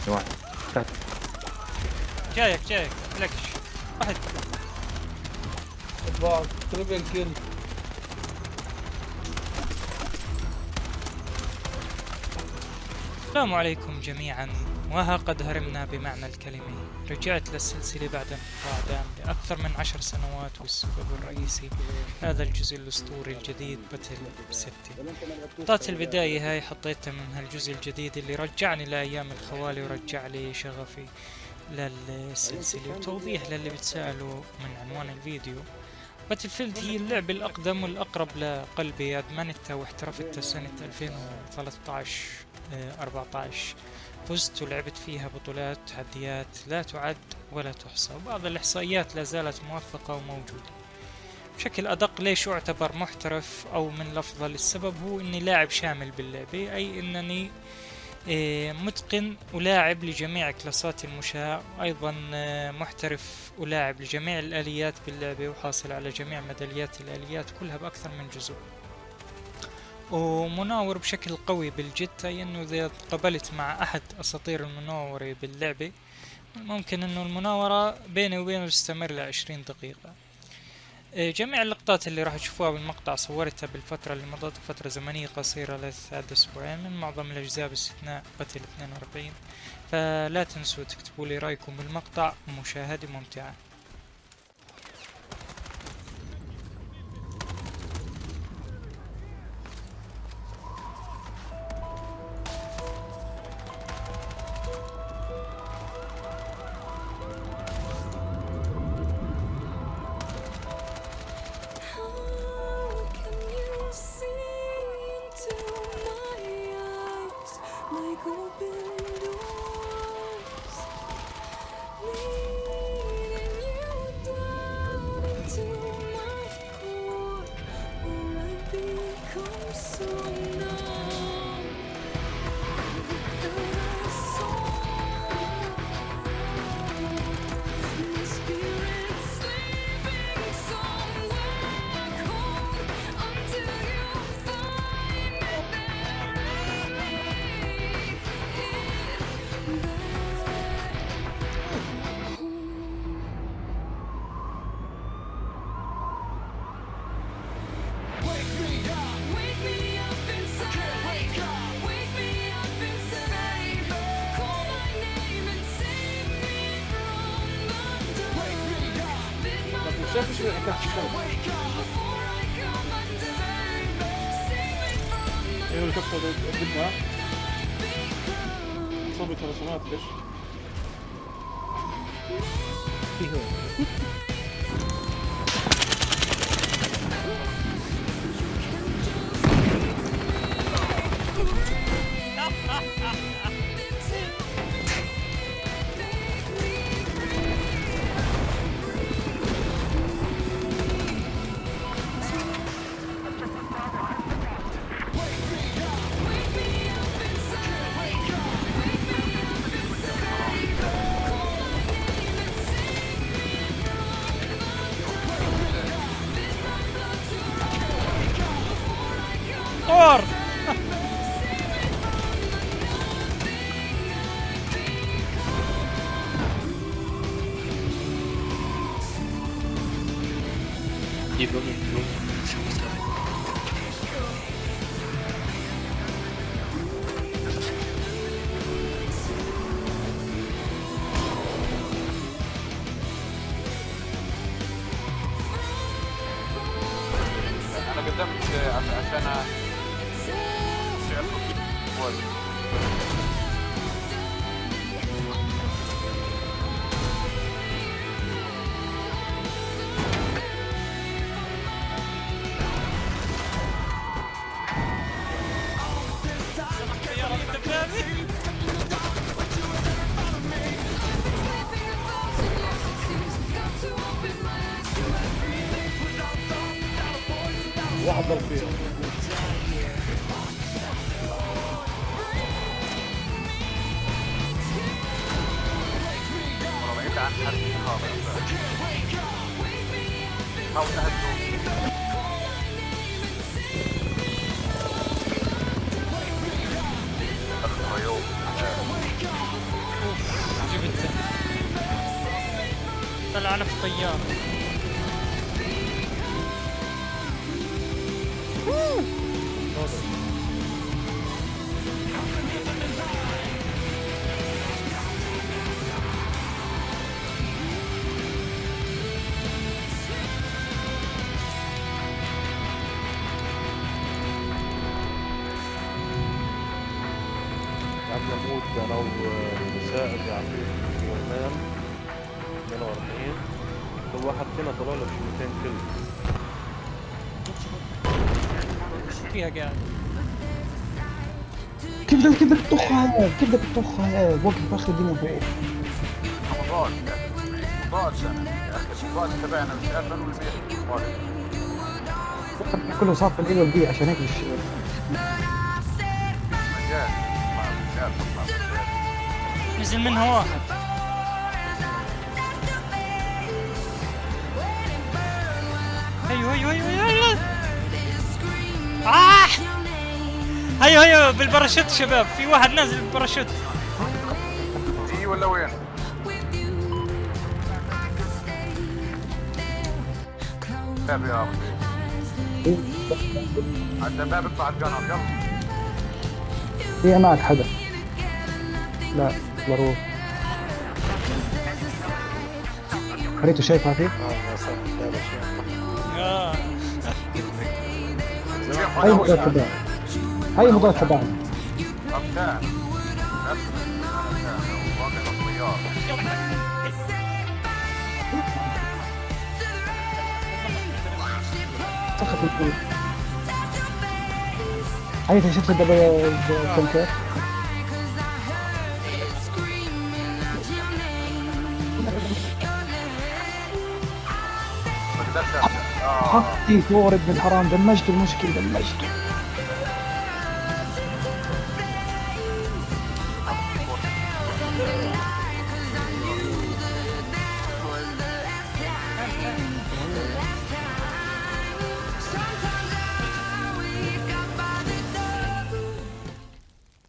واحد تحت. جايك لكش واحد. بعض تريبل كيل. السلام عليكم جميعا، وها قد هرمنا بمعنى الكلمة. رجعت للسلسلة بعد انقطاع دام لأكثر من 10 سنوات، والسبب الرئيسي هذا الجزء الأسطوري الجديد باتل 6. قطعت البداية هاي حطيتها من هالجزء الجديد اللي رجعني لأيام الخوالي ورجع لي شغفي للسلسلة. وتوضيح للي بتسألوا من عنوان الفيديو، باتلفيلد هي اللعبة الأقدم والأقرب لقلبي. أدمنتها واحترفتها سنة 2013-14. فزت ولعبت فيها بطولات وتحديات لا تعد ولا تحصى، وبعض الإحصائيات لا زالت موثقة وموجودة. بشكل أدق، ليش أعتبر محترف أو من الأفضل؟ السبب هو أني لاعب شامل باللعبة، أي أنني متقن ولاعب لجميع كلاسات المشاة، وأيضا محترف ولاعب لجميع الآليات باللعبة، وحاصل على جميع ميداليات الآليات كلها بأكثر من جزء، ومناور بشكل قوي بالجد. أي أنه إذا قبلت مع أحد أساطير المناورة باللعبة ممكن أنه المناورة بيني وبينه تستمر ل20 دقيقة. جميع اللقطات اللي راح تشوفوها بالمقطع صورتها بالفترة اللي مضت، فترة زمنية قصيرة لثلاث أسبوعين، من معظم الأجزاء باستثناء قتل 42. فلا تنسوا تكتبوا لي رأيكم بالمقطع، ومشاهدة ممتعة. شايف شو حكاية الشرب؟ ايوه الكفة بدها صوبت رسومات ليش؟ طور يبقى من انا قدمت عشان واحد ضل فيه. بعيد عن حرب الخاطر حاول تهدوا أخ يوم رجال. قاعد نموت انا ومساعد يعطيه يومين 42. كل واحد فينا طلع له شي 200 كل. فيها قاعد. كيف بدك تطخها؟ كيف بدك تطخها؟ وقت باخذ الدنيا فوق. رمضان رمضان سنة يا أخي رمضان تبعنا مش عارف أنا والميل كله صار في الاول بي عشان هيك مش مجال مش عارف نزل منها واحد. ايوه ايوه ايوه ايوه. هيا هيا بالباراشوت شباب، في واحد نازل بالباراشوت. في ولا وين؟ باب يا أخي عند الباب اطلع الجنر يلا. في معك حدا؟ لا ضروري. خليته شايف هذه؟ يا صاحبي يا باشا. آه. هاي موضوع تبعنا. هاي موضوع تبعنا. أبتان واقع الطيار سخط الكل. هاي انت شفت الدبل كيف؟ ما قدرت أرجع حطي ثور ابن الحرام، دمجته المشكل دمجته.